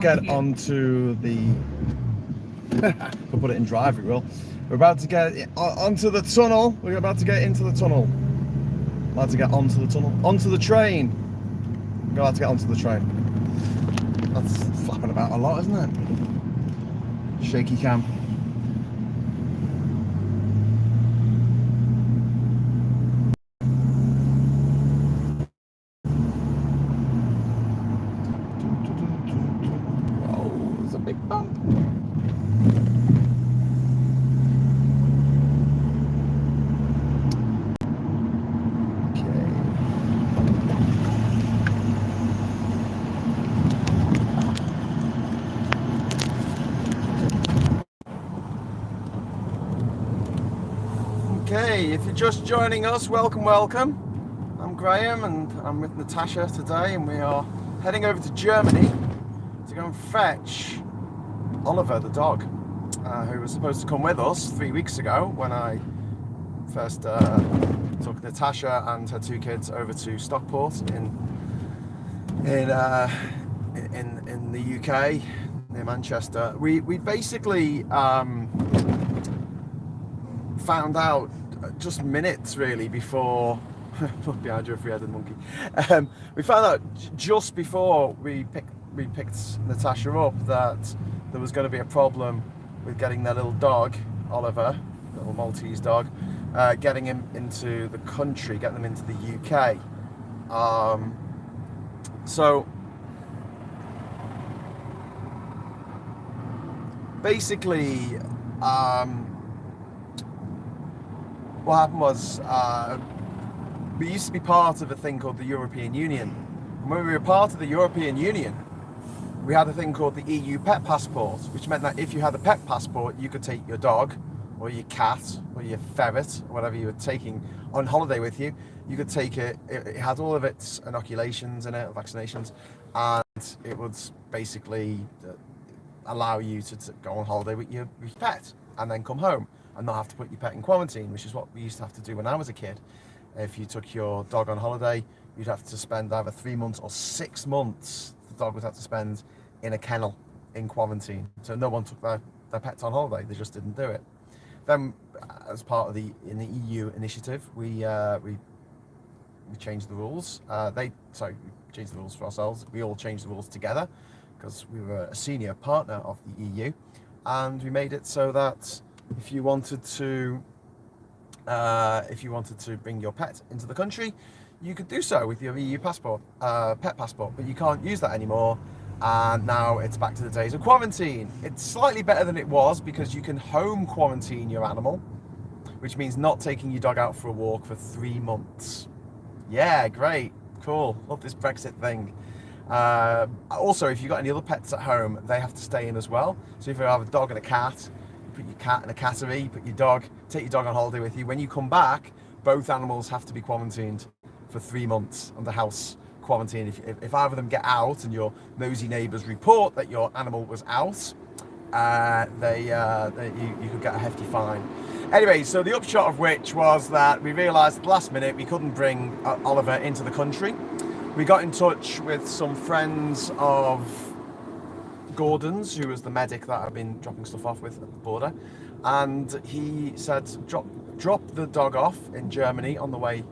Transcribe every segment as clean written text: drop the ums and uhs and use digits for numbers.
Get onto the we'll put it in drive, we will. We're about to get onto the tunnel. We're about to get into the tunnel. About to get onto the tunnel. Onto the train. We're about to get onto the train. That's flapping about a lot, isn't it? Shaky cam. Oh, there's a big bump. Okay, if you're just joining us, welcome. I'm Graham and I'm with Natasha today, and we are heading over to Germany to go and fetch Oliver the dog, who was supposed to come with us 3 weeks ago when I first took Natasha and her two kids over to Stockport in the UK near Manchester. We basically found out just minutes really before look behind you, a three-headed monkey. We found out just before we picked Natasha up that there was going to be a problem with getting their little dog, Oliver, little Maltese dog, getting him into the country, getting them into the UK. So basically, what happened was we used to be part of a thing called the European Union. And when we were part of the European Union, we had a thing called the EU pet passport, which meant that if you had a pet passport, you could take your dog or your cat or your ferret or whatever you were taking on holiday with you. You could take it. It had all of its inoculations in it, vaccinations, and it would basically allow you to go on holiday with your pet and then come home and not have to put your pet in quarantine, which is what we used to have to do when I was a kid. If you took your dog on holiday, you'd have to spend either 3 months or 6 months. The dog would have to spend in a kennel in quarantine. So no one took their pets on holiday. They just didn't do it. Then, as part of the EU initiative, we changed the rules. We changed the rules for ourselves. We all changed the rules together because we were a senior partner of the EU, and we made it so that if you wanted to bring your pet into the country, you could do so with your EU passport, pet passport, but you can't use that anymore. And now it's back to the days of quarantine. It's slightly better than it was because you can home quarantine your animal, which means not taking your dog out for a walk for 3 months. Yeah, great, cool. Love this Brexit thing. Also, if you've got any other pets at home, they have to stay in as well. So if you have a dog and a cat, put your cat in a cattery, take your dog on holiday with you. When you come back, both animals have to be quarantined for 3 months under house quarantine. If either of them get out and your nosy neighbours report that your animal was out, you could get a hefty fine. Anyway, so the upshot of which was that we realised at the last minute we couldn't bring Oliver into the country. We got in touch with some friends of Gordon's, who was the medic that I've been dropping stuff off with at the border, and he said drop the dog off in Germany on the way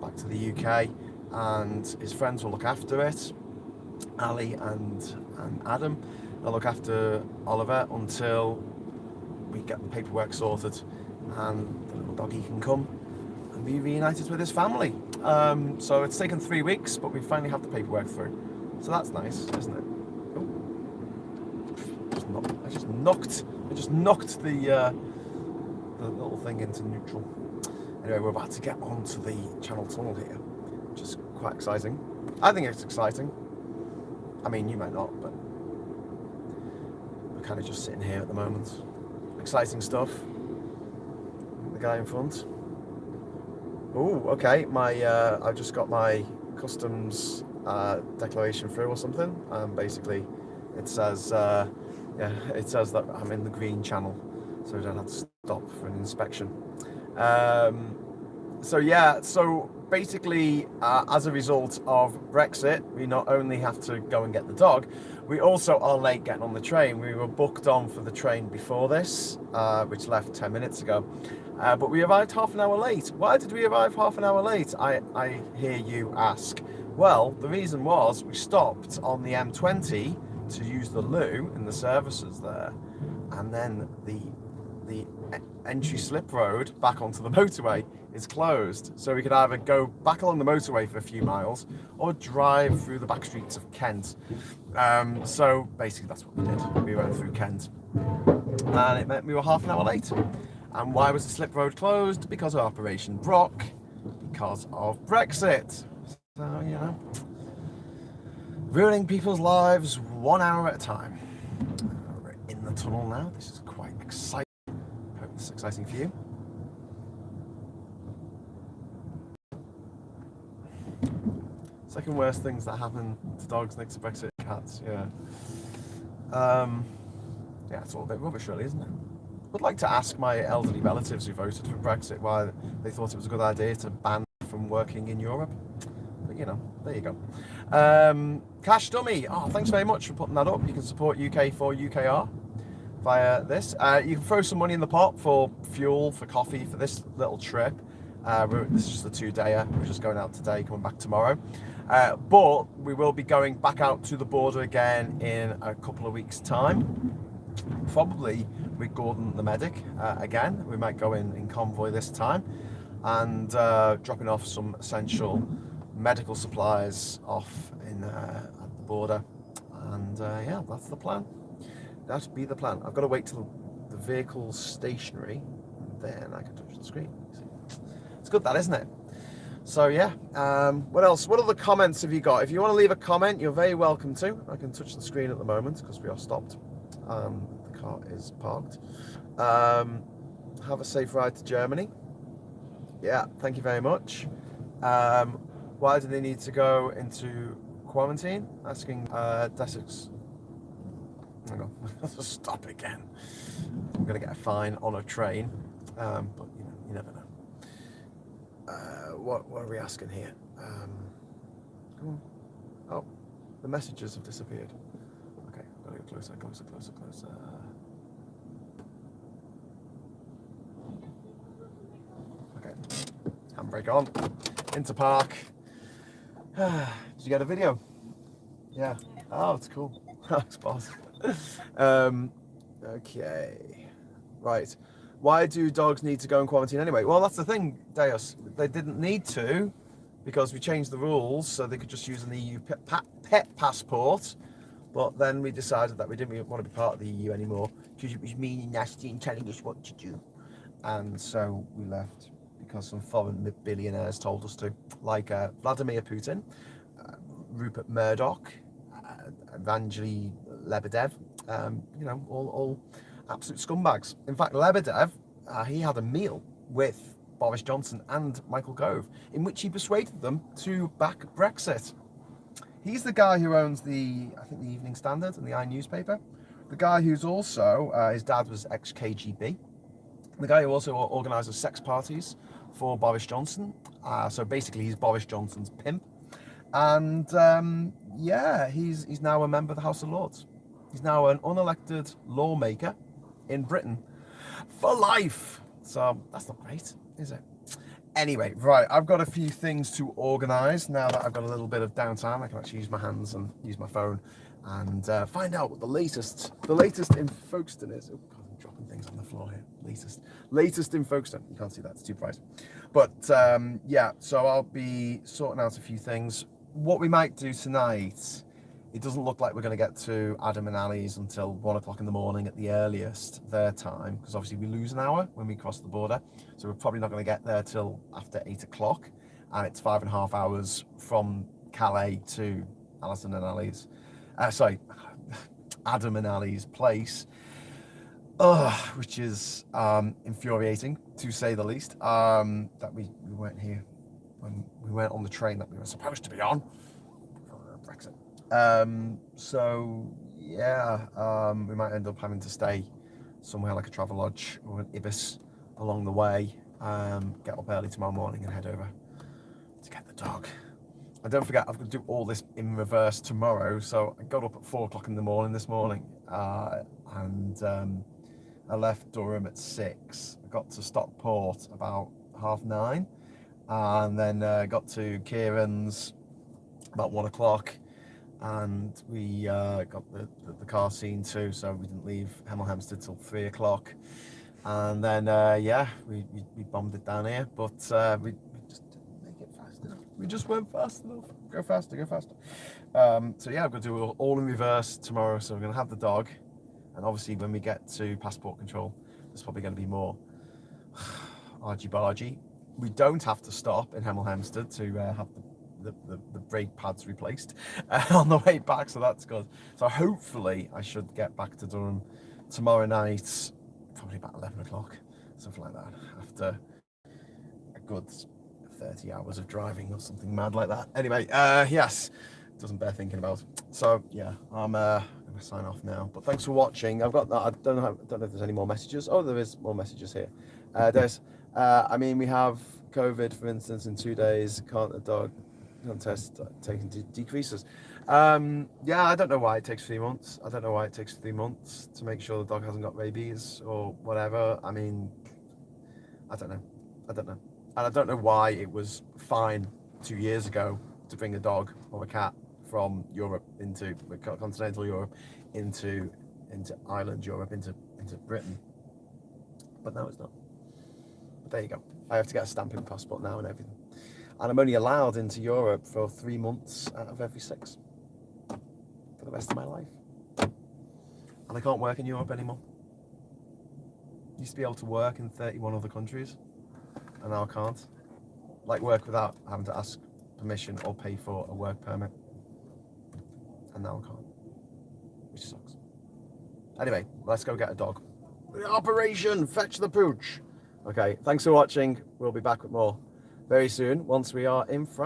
back to the UK, and his friends will look after it. Ali and Adam, they'll look after Oliver until we get the paperwork sorted and the little doggy can come and be reunited with his family. So it's taken 3 weeks, but we finally have the paperwork through, so that's nice, isn't it? I just knocked the little thing into neutral. Anyway, we're about to get onto the Channel Tunnel here, which is quite exciting. I think it's exciting. I mean, you might not, but we're kind of just sitting here at the moment. Exciting stuff. The guy in front. Oh, okay. I've just got my customs declaration through or something. Basically, it says that I'm in the green channel, so I don't have to stop for an inspection. So yeah, so basically, as a result of Brexit, we not only have to go and get the dog, we also are late getting on the train. We were booked on for the train before this, which left 10 minutes ago, but we arrived half an hour late. Why did we arrive half an hour late? I hear you ask. Well, the reason was we stopped on the M20 to use the loo in the services there, and then the entry slip road back onto the motorway is closed, so we could either go back along the motorway for a few miles or drive through the back streets of Kent. So basically that's what we did. We went through Kent, and it meant we were half an hour late. And why was the slip road closed? Because of Operation Brock, because of Brexit. So, you know, ruining people's lives 1 hour at a time. We're in the tunnel now. This is quite exciting. Hope this is exciting for you. Second worst things that happen to dogs next to Brexit: cats. Yeah. Yeah, it's all a bit rubbish, really, isn't it? I'd like to ask my elderly relatives who voted for Brexit why they thought it was a good idea to ban from working in Europe. But you know, there you go. Cash Dummy. Oh, thanks very much for putting that up. You can support UK4UKR via this. You can throw some money in the pot for fuel, for coffee, for this little trip. This is just a 2-dayer. We're just going out today, coming back tomorrow. But we will be going back out to the border again in a couple of weeks' time. Probably with Gordon the medic again. We might go in convoy this time, and dropping off some essential medical supplies off at the border. And yeah, that's the plan. That'd be the plan. I've got to wait till the vehicle's stationary, and then I can touch the screen. It's good, that, isn't it? So yeah, what else? What other comments have you got? If you want to leave a comment, you're very welcome to. I can touch the screen at the moment because we are stopped. The car is parked. Have a safe ride to Germany. Yeah, thank you very much. Why do they need to go into quarantine? Asking Desix. Hang on, stop again. I'm gonna get a fine on a train, but you know, you never know. What are we asking here? Come on. Oh, the messages have disappeared. Okay, gotta go closer. Okay, handbrake on. Into park. Did you get a video? Yeah. Oh, it's cool. That's boss. Okay. Right. Why do dogs need to go in quarantine anyway? Well, that's the thing, Deus. They didn't need to, because we changed the rules so they could just use an EU pet passport. But then we decided that we didn't want to be part of the EU anymore because it was mean and nasty and telling us what to do. And so we left because some foreign billionaires told us to, like Vladimir Putin, Rupert Murdoch, Evangely Lebedev, you know, all absolute scumbags. In fact, Lebedev, he had a meal with Boris Johnson and Michael Gove in which he persuaded them to back Brexit. He's the guy who owns I think the Evening Standard and the newspaper. The guy who's also, his dad was ex-KGB. The guy who also organises sex parties for Boris Johnson. So basically he's Boris Johnson's pimp. And yeah, he's now a member of the House of Lords. He's now an unelected lawmaker in Britain for life. So that's not great, is it? Anyway, right, I've got a few things to organise now that I've got a little bit of downtime. I can actually use my hands and use my phone and find out what the latest in Folkestone is. Oh God, I'm dropping things on the floor here. Latest in Folkestone. You can't see that, it's too bright. But yeah, so I'll be sorting out a few things. What we might do tonight, it doesn't look like we're going to get to Adam and Ali's until 1 o'clock in the morning at the earliest, their time, because obviously we lose an hour when we cross the border. So we're probably not going to get there till after 8 o'clock. And it's 5.5 hours from Calais to Alison and Ali's, Adam and Ali's place, which is infuriating, to say the least, that we weren't here when we weren't on the train that we were supposed to be on. Brexit. So yeah, we might end up having to stay somewhere like a Travelodge or an Ibis along the way. get up early tomorrow morning and head over to get the dog. And don't forget, I've got to do all this in reverse tomorrow. So I got up at 4 o'clock in the morning this morning, and I left Durham at 6. I got to Stockport about 9:30, and then got to Kieran's about 1 o'clock. And we got the car seen too, so we didn't leave Hemel Hempstead till 3 o'clock. And then yeah, we bombed it down here, but we just didn't make it fast enough. We just weren't fast enough. Go faster, go faster. So yeah, I've got to do it all in reverse tomorrow. So we're going to have the dog, and obviously when we get to passport control, there's probably going to be more argy-bargy. We don't have to stop in Hemel Hempstead to have the brake pads replaced on the way back, so that's good. So hopefully I should get back to Durham tomorrow night, probably about 11 o'clock, something like that, after a good 30 hours of driving or something mad like that. Anyway, yes, doesn't bear thinking about. So yeah, I'm gonna sign off now, but thanks for watching. I've got that. I don't know if there's any more messages. Oh, there is more messages here. I mean, we have COVID, for instance, in 2 days. Can't the dog test taken decreases? Yeah, I don't know why it takes 3 months. I don't know why it takes 3 months to make sure the dog hasn't got rabies or whatever. I mean, I don't know. And I don't know why it was fine 2 years ago to bring a dog or a cat from Europe into continental Europe into Ireland Europe into Britain, but now it's not. But there you go. I have to get a stamp in the passport now and everything. And I'm only allowed into Europe for 3 months out of every 6 for the rest of my life. And I can't work in Europe anymore. Used to be able to work in 31 other countries, and now I can't. Like, work without having to ask permission or pay for a work permit. And now I can't, which sucks. Anyway, let's go get a dog. Operation Fetch the Pooch. Okay, thanks for watching. We'll be back with more very soon once we are in France.